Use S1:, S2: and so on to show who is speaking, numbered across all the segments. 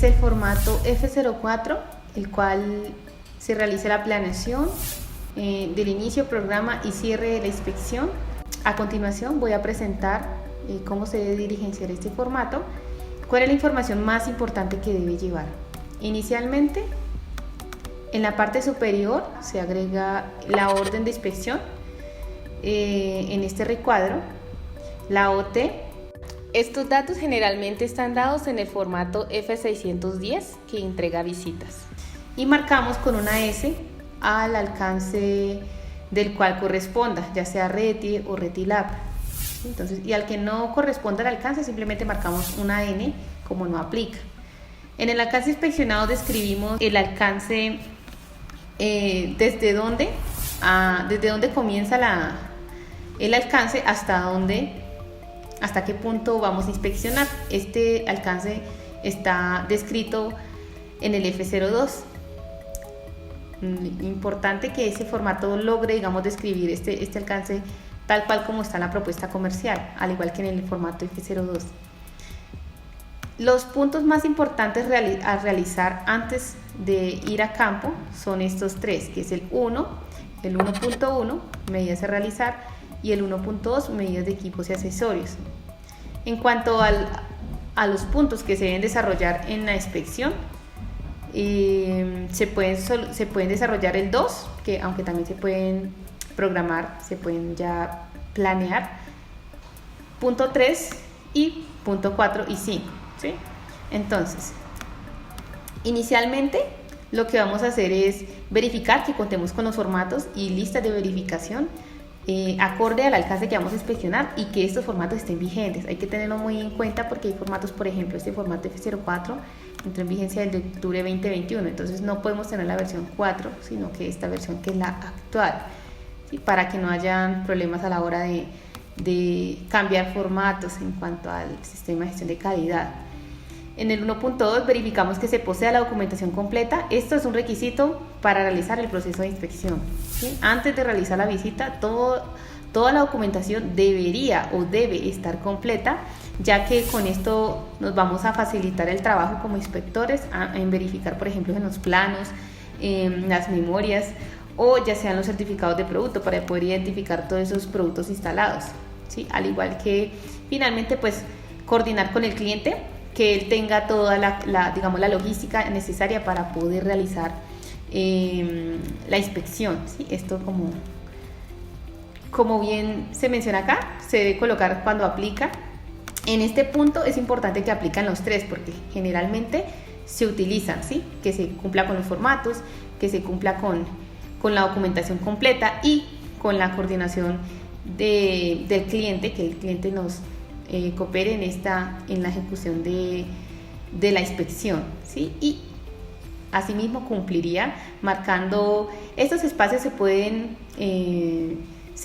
S1: es el formato F04, el cual se realiza la planeación del inicio, programa y cierre de la inspección. A continuación voy a presentar cómo se debe diligenciar este formato, cuál es la información más importante que debe llevar. Inicialmente, en la parte superior se agrega la orden de inspección, en este recuadro, la OT. Estos datos generalmente están dados en el formato F610 que entrega visitas. Y marcamos con una S al alcance del cual corresponda, ya sea RETI o RETILAB. Entonces, y al que no corresponda al alcance, simplemente marcamos una N como no aplica. En el alcance inspeccionado describimos el alcance desde dónde comienza el alcance hasta qué punto vamos a inspeccionar. Este alcance está descrito en el F02. Importante que ese formato logre, describir este alcance tal cual como está en la propuesta comercial, al igual que en el formato F02. Los puntos más importantes a realizar antes de ir a campo son estos tres, que es el 1, el 1.1, medidas a realizar, y el 1.2, medidas de equipos y accesorios. En cuanto a los puntos que se deben desarrollar en la inspección, se pueden desarrollar el 2, que aunque también se pueden programar, se pueden ya planear, punto 3 y punto 4 y 5, ¿sí? Entonces, inicialmente lo que vamos a hacer es verificar que contemos con los formatos y listas de verificación acorde al alcance que vamos a inspeccionar y que estos formatos estén vigentes. Hay que tenerlo muy en cuenta porque hay formatos, por ejemplo, este formato F04 entró en vigencia el de octubre 2021, entonces no podemos tener la versión 4, sino que esta versión que es la actual, ¿sí? Para que no hayan problemas a la hora de cambiar formatos en cuanto al sistema de gestión de calidad. En el 1.2 verificamos que se posea la documentación completa. Esto es un requisito para realizar el proceso de inspección, ¿sí? Antes de realizar la visita, toda la documentación debería o debe estar completa, ya que con esto nos vamos a facilitar el trabajo como inspectores en verificar, por ejemplo, en los planos, en las memorias o ya sean los certificados de producto para poder identificar todos esos productos instalados, ¿sí? Al igual que finalmente pues coordinar con el cliente, que él tenga toda la logística necesaria para poder realizar la inspección, ¿sí? Esto como bien se menciona acá, se debe colocar cuando aplica. En este punto es importante que aplican los tres porque generalmente se utilizan, ¿sí? Que se cumpla con los formatos, que se cumpla con la documentación completa y con la coordinación del cliente, que el cliente nos coopere en la ejecución de la inspección, ¿sí? Y asimismo cumpliría marcando estos espacios. Se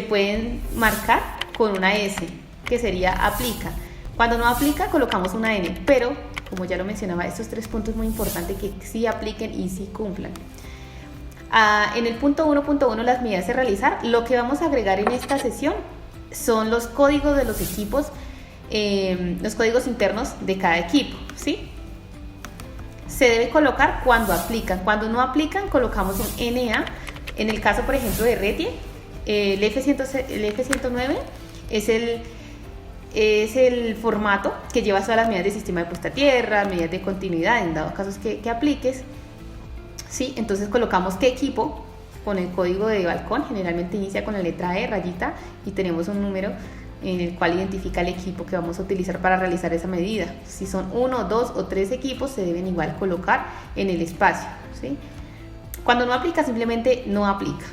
S1: pueden marcar con una S, que sería aplica. Cuando no aplica colocamos una N, pero como ya lo mencionaba, estos tres puntos es muy importante que sí apliquen y sí cumplan. En el punto 1.1, las medidas de realizar, lo que vamos a agregar en esta sesión son los códigos de los equipos, los códigos internos de cada equipo, ¿sí? Se debe colocar cuando aplican. Cuando no aplican colocamos un NA. En el caso, por ejemplo, de RETI, el F109 es el formato que lleva todas las medidas de sistema de puesta a tierra, medidas de continuidad en dado casos que apliques, ¿sí? Entonces colocamos qué equipo con el código de balcón. Generalmente inicia con la letra E, rayita, y tenemos un número en el cual identifica el equipo que vamos a utilizar para realizar esa medida. Si son 1, 2 o 3 equipos, se deben igual colocar en el espacio, ¿sí? Cuando no aplica, simplemente no aplica,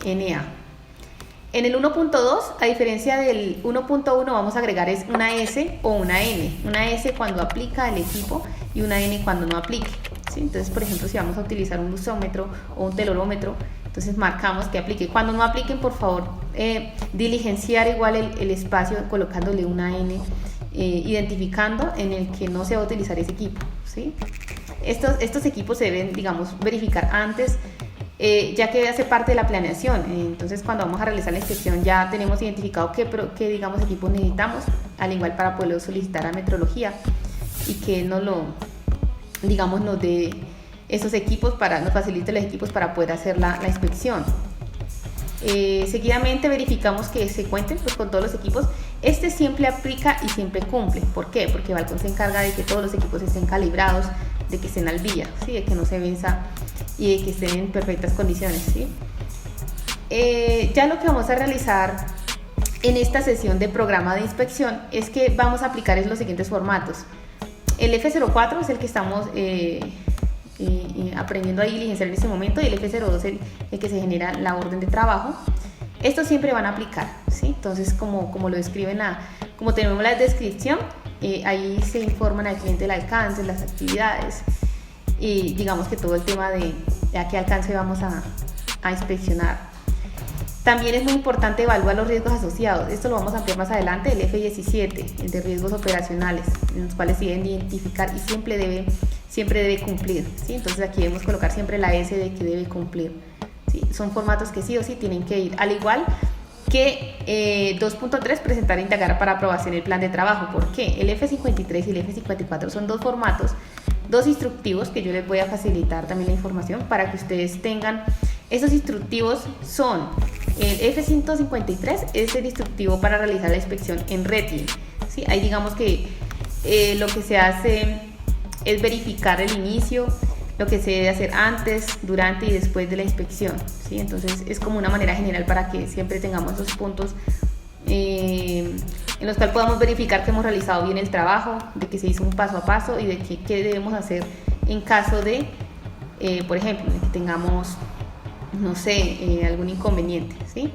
S1: NA. En el 1.2, a diferencia del 1.1, vamos a agregar es una S o una N. Una S cuando aplica el equipo y una N cuando no aplique, ¿sí? Entonces, por ejemplo, si vamos a utilizar un luzómetro o un telorómetro, entonces marcamos que aplique. Cuando no apliquen, por favor, diligenciar igual el espacio colocándole una N, identificando en el que no se va a utilizar ese equipo, ¿sí? Estos equipos se deben, verificar antes, ya que hace parte de la planeación. Entonces, cuando vamos a realizar la inspección ya tenemos identificado qué equipos necesitamos, al igual para poderlo solicitar a metrología y que nos digamos, nos dé esos equipos, nos facilite los equipos para poder hacer la inspección. Seguidamente verificamos que se cuenten pues con todos los equipos. Este siempre aplica y siempre cumple. ¿Por qué? Porque Balcón se encarga de que todos los equipos estén calibrados, de que estén al día, ¿sí? De que no se venza y de que estén en perfectas condiciones, ¿sí? Ya lo que vamos a realizar en esta sesión de programa de inspección es que vamos a aplicar los siguientes formatos. El F04 es el que estamos aprendiendo a diligenciar en este momento, y el F02 es el que se genera la orden de trabajo. Estos siempre van a aplicar, ¿sí? Entonces, como lo describen, como tenemos la descripción, ahí se informan al cliente el alcance, las actividades y digamos que todo el tema de a qué alcance vamos a inspeccionar. También es muy importante evaluar los riesgos asociados. Esto lo vamos a ampliar más adelante, el F17, el de riesgos operacionales, en los cuales se deben identificar y siempre debe cumplir, ¿sí? Entonces aquí debemos colocar siempre la S de que debe cumplir, ¿sí? Son formatos que sí o sí tienen que ir, al igual que 2.3, presentar e indagar para aprobación el plan de trabajo. ¿Por qué? El F53 y el F54 son dos formatos, dos instructivos que yo les voy a facilitar también la información para que ustedes tengan. Esos instructivos son: el F153 es el instructivo para realizar la inspección en RETIL, ¿sí? Ahí digamos que lo que se hace es verificar el inicio, lo que se debe hacer antes, durante y después de la inspección, ¿sí? Entonces es como una manera general para que siempre tengamos esos puntos en los cuales podamos verificar que hemos realizado bien el trabajo, de que se hizo un paso a paso y de qué debemos hacer en caso de, por ejemplo, de que tengamos, no sé, algún inconveniente, ¿sí?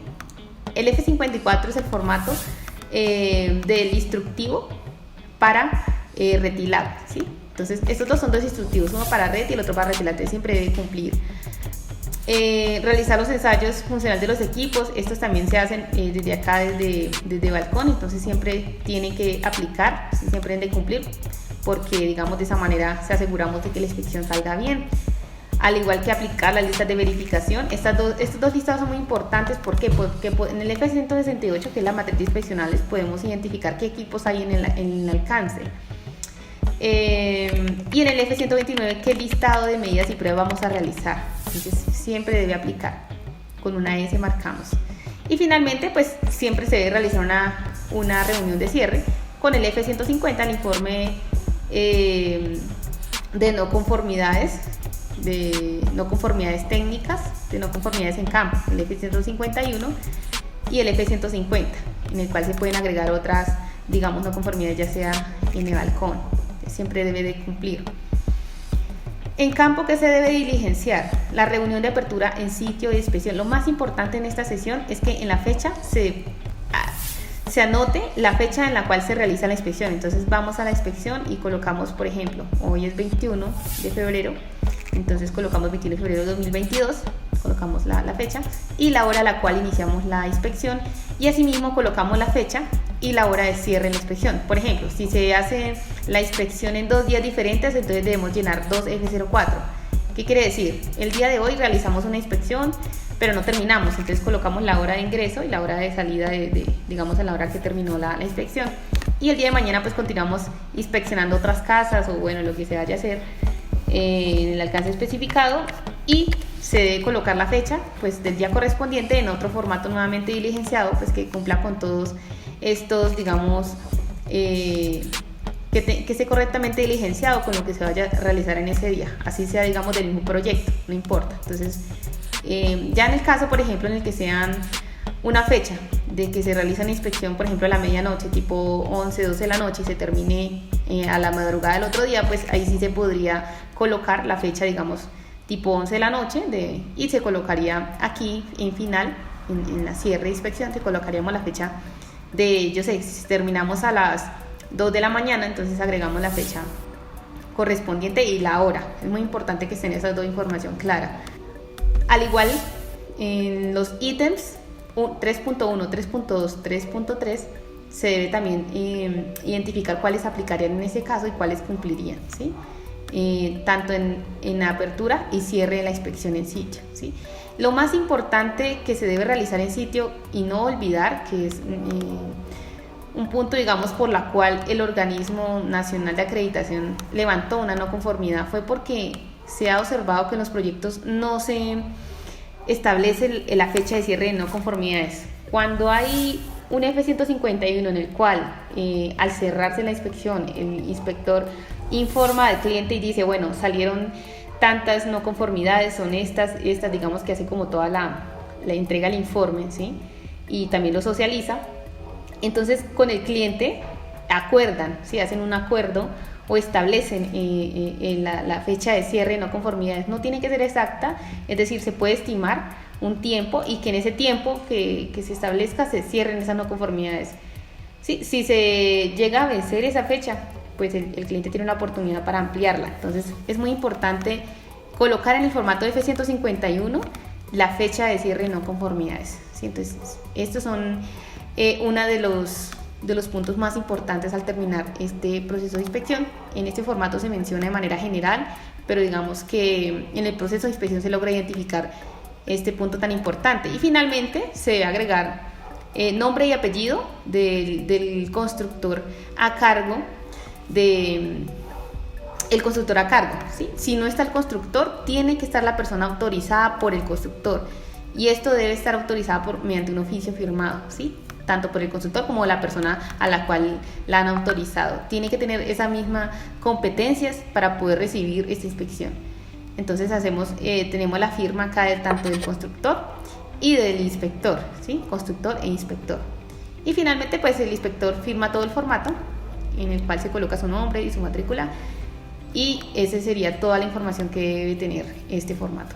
S1: El F54 es el formato del instructivo para retilado, ¿sí? Entonces, estos dos son dos instructivos, uno para red y el otro para retilante, siempre debe cumplir. Realizar los ensayos funcionales de los equipos, estos también se hacen desde acá, desde Balcón, entonces siempre tienen que aplicar, siempre deben de cumplir, porque digamos de esa manera se aseguramos de que la inspección salga bien. Al igual que aplicar las listas de verificación, estos dos listados son muy importantes. ¿Por qué? Porque en el F168, que es la matriz de inspeccionales, podemos identificar qué equipos hay en el alcance. Y en el F129, qué listado de medidas y pruebas vamos a realizar. Entonces siempre debe aplicar, con una S marcamos. Y finalmente pues siempre se debe realizar una reunión de cierre con el F150, el informe de no conformidades técnicas, de no conformidades en campo, el F151 y el F150, en el cual se pueden agregar otras, digamos, no conformidades, ya sea en el balcón. Siempre debe de cumplir. En campo, ¿qué se debe diligenciar? La reunión de apertura en sitio de inspección. Lo más importante en esta sesión es que en la fecha se anote la fecha en la cual se realiza la inspección. Entonces vamos a la inspección y colocamos, por ejemplo, hoy es 21 de febrero, entonces colocamos 21 de febrero de 2022, colocamos la fecha y la hora a la cual iniciamos la inspección, y asimismo colocamos la fecha y la hora de cierre de la inspección. Por ejemplo, si se hace la inspección en 2 días diferentes, entonces debemos llenar 2 F04. ¿Qué quiere decir? El día de hoy realizamos una inspección, pero no terminamos, entonces colocamos la hora de ingreso y la hora de salida, digamos, a la hora que terminó la inspección. Y el día de mañana pues continuamos inspeccionando otras casas o bueno, lo que se vaya a hacer en el alcance especificado, y se debe colocar la fecha pues del día correspondiente en otro formato nuevamente diligenciado, pues que cumpla con todos estos, digamos, que esté correctamente diligenciado con lo que se vaya a realizar en ese día, así sea, digamos, del mismo proyecto, no importa. Entonces ya en el caso, por ejemplo, en el que sean una fecha de que se realiza una inspección, por ejemplo a la medianoche, tipo 11, 12 de la noche, y se termine a la madrugada del otro día, pues ahí sí se podría colocar la fecha, digamos, tipo 11 de la noche, y se colocaría aquí en final, en la cierre de inspección, se colocaríamos la fecha de, yo sé, si terminamos a las 2 de la mañana, entonces agregamos la fecha correspondiente y la hora. Es muy importante que estén esas dos información clara. Al igual, en los ítems 3.1, 3.2, 3.3 se debe también identificar cuáles aplicarían en ese caso y cuáles cumplirían, ¿sí? Tanto en apertura y cierre de la inspección en sitio, ¿sí? Lo más importante que se debe realizar en sitio y no olvidar, que es un punto, digamos, por la cual el Organismo Nacional de Acreditación levantó una no conformidad fue porque se ha observado que en los proyectos no se establece la fecha de cierre de no conformidades. Cuando hay un F-151 en el cual al cerrarse la inspección el inspector informa al cliente y dice, bueno, salieron tantas no conformidades, son estas, digamos que hace como toda la entrega el informe, ¿sí? Y también lo socializa. Entonces con el cliente acuerdan, ¿sí? Hacen un acuerdo o establecen la fecha de cierre de no conformidades. No tiene que ser exacta, es decir, se puede estimar un tiempo y que en ese tiempo que se establezca se cierren esas no conformidades. ¿Sí? Si se llega a vencer esa fecha, pues el cliente tiene una oportunidad para ampliarla. Entonces es muy importante colocar en el formato F-151 la fecha de cierre de no conformidades. ¿Sí? Entonces estos son uno de los puntos más importantes al terminar este proceso de inspección. En este formato se menciona de manera general, pero digamos que en el proceso de inspección se logra identificar este punto tan importante. Y finalmente se debe agregar nombre y apellido del constructor a cargo el constructor a cargo, ¿sí? Si no está el constructor, tiene que estar la persona autorizada por el constructor, y esto debe estar autorizada mediante un oficio firmado, ¿sí? Tanto por el constructor como la persona a la cual la han autorizado. Tiene que tener esas mismas competencias para poder recibir esta inspección. Entonces tenemos la firma acá tanto del constructor y del inspector, ¿sí? Constructor e inspector. Y finalmente pues el inspector firma todo el formato en el cual se coloca su nombre y su matrícula, y esa sería toda la información que debe tener este formato.